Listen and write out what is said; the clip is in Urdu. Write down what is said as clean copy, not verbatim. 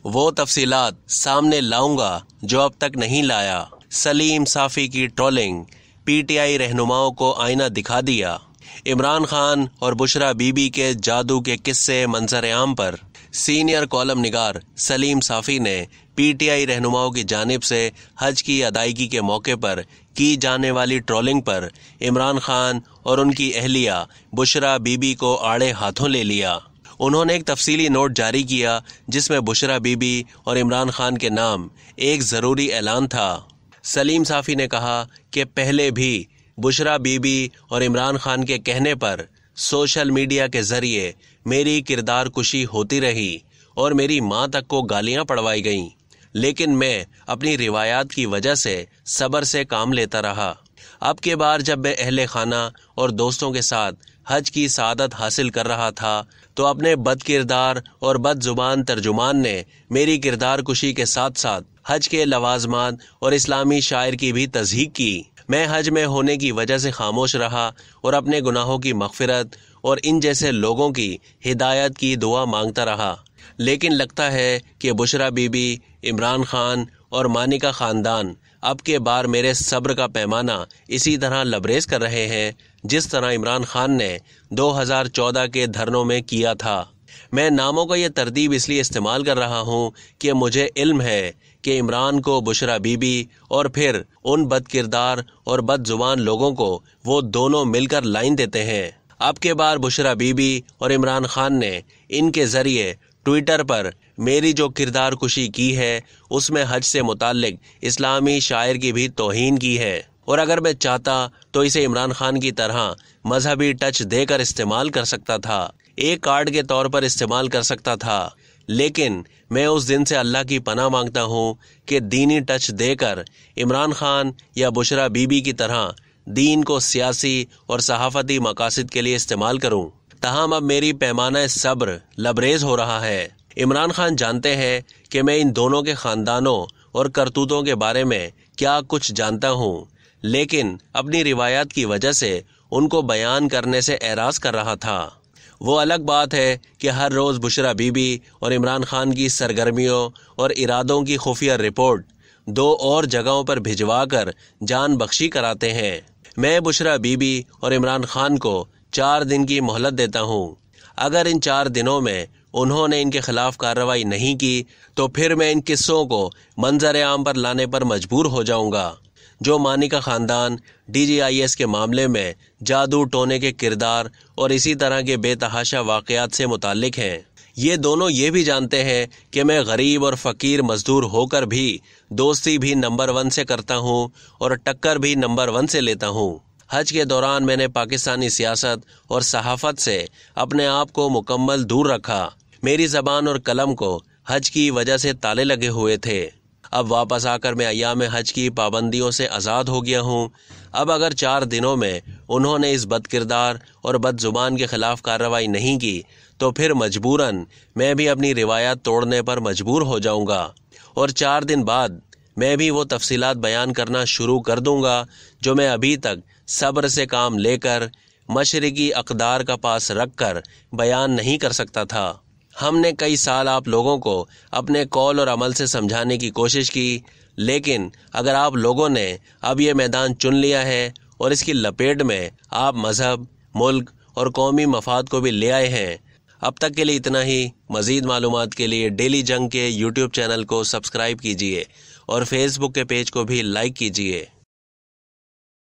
وہ تفصیلات سامنے لاؤں گا جو اب تک نہیں لایا۔ سلیم صافی کی ٹرولنگ، پی ٹی آئی رہنماؤں کو آئینہ دکھا دیا۔ عمران خان اور بشرا بی بی کے جادو کے قصے منظر عام پر سینئر کالم نگار سلیم صافی نے پی ٹی آئی رہنماؤں کی جانب سے حج کی ادائیگی کے موقع پر کی جانے والی ٹرولنگ پر عمران خان اور ان کی اہلیہ بشرا بی بی کو آڑے ہاتھوں لے لیا۔ انہوں نے ایک تفصیلی نوٹ جاری کیا جس میں بشرا بی بی اور عمران خان کے نام ایک ضروری اعلان تھا۔ سلیم صافی نے کہا کہ پہلے بھی بشرا بی بی اور عمران خان کے کہنے پر سوشل میڈیا کے ذریعے میری کردار کشی ہوتی رہی اور میری ماں تک کو گالیاں پڑوائی گئیں، لیکن میں اپنی روایات کی وجہ سے صبر سے کام لیتا رہا۔ اب کے بار جب میں اہل خانہ اور دوستوں کے ساتھ حج کی سعادت حاصل کر رہا تھا تو اپنے بد کردار اور بد زبان ترجمان نے میری کردار کشی کے ساتھ ساتھ حج کے لوازمات اور اسلامی شاعر کی بھی تصحیح کی۔ میں حج میں ہونے کی وجہ سے خاموش رہا اور اپنے گناہوں کی مغفرت اور ان جیسے لوگوں کی ہدایت کی دعا مانگتا رہا، لیکن لگتا ہے کہ بشرا بی بی، عمران خان اور مانیکا خاندان اب کے بار میرے صبر کا پیمانہ اسی طرح لبریز کر رہے ہیں جس طرح عمران خان نے 2014 کے دھرنوں میں کیا تھا۔ میں ناموں کا یہ ترتیب اس لیے استعمال کر رہا ہوں کہ مجھے علم ہے کہ عمران کو بشرا بی بی اور پھر ان بد کردار اور بد زبان لوگوں کو وہ دونوں مل کر لائن دیتے ہیں۔ اب کے بار بشرا بی بی اور عمران خان نے ان کے ذریعے ٹویٹر پر میری جو کردار کشی کی ہے اس میں حج سے متعلق اسلامی شاعر کی بھی توہین کی ہے، اور اگر میں چاہتا تو اسے عمران خان کی طرح مذہبی ٹچ دے کر استعمال کر سکتا تھا، ایک کارڈ کے طور پر استعمال کر سکتا تھا، لیکن میں اس دن سے اللہ کی پناہ مانگتا ہوں کہ دینی ٹچ دے کر عمران خان یا بشرا بی بی کی طرح دین کو سیاسی اور صحافتی مقاصد کے لیے استعمال کروں۔ تاہم اب میری پیمانہ صبر لبریز ہو رہا ہے۔ عمران خان جانتے ہیں کہ میں ان دونوں کے خاندانوں اور کرتوتوں کے بارے میں کیا کچھ جانتا ہوں، لیکن اپنی روایات کی وجہ سے ان کو بیان کرنے سے اعراض کر رہا تھا۔ وہ الگ بات ہے کہ ہر روز بشرا بی بی اور عمران خان کی سرگرمیوں اور ارادوں کی خفیہ رپورٹ 2 اور جگہوں پر بھجوا کر جان بخشی کراتے ہیں۔ میں بشرا بی بی اور عمران خان کو 4 دن کی مہلت دیتا ہوں۔ اگر ان 4 دنوں میں انہوں نے ان کے خلاف کارروائی نہیں کی تو پھر میں ان قصوں کو منظر عام پر لانے پر مجبور ہو جاؤں گا جو مانیکا خاندان ڈی جی آئی ایس کے معاملے میں جادو ٹونے کے کردار اور اسی طرح کے بے تحاشا واقعات سے متعلق ہیں۔ یہ دونوں یہ بھی جانتے ہیں کہ میں غریب اور فقیر مزدور ہو کر بھی دوستی بھی نمبر 1 سے کرتا ہوں اور ٹکر بھی نمبر 1 سے لیتا ہوں۔ حج کے دوران میں نے پاکستانی سیاست اور صحافت سے اپنے آپ کو مکمل دور رکھا۔ میری زبان اور قلم کو حج کی وجہ سے تالے لگے ہوئے تھے۔ اب واپس آ کر میں ایام حج کی پابندیوں سے آزاد ہو گیا ہوں۔ اب اگر 4 دنوں میں انہوں نے اس بد کردار اور بد زبان کے خلاف کارروائی نہیں کی تو پھر مجبوراً میں بھی اپنی روایات توڑنے پر مجبور ہو جاؤں گا، اور 4 دن بعد میں بھی وہ تفصیلات بیان کرنا شروع کر دوں گا جو میں ابھی تک صبر سے کام لے کر مشرقی اقدار کا پاس رکھ کر بیان نہیں کر سکتا تھا۔ ہم نے کئی سال آپ لوگوں کو اپنے قول اور عمل سے سمجھانے کی کوشش کی، لیکن اگر آپ لوگوں نے اب یہ میدان چن لیا ہے اور اس کی لپیٹ میں آپ مذہب، ملک اور قومی مفاد کو بھی لے آئے ہیں۔ اب تک کے لیے اتنا ہی۔ مزید معلومات کے لیے ڈیلی جنگ کے یوٹیوب چینل کو سبسکرائب کیجیے اور فیس بک کے پیج کو بھی لائک کیجیے۔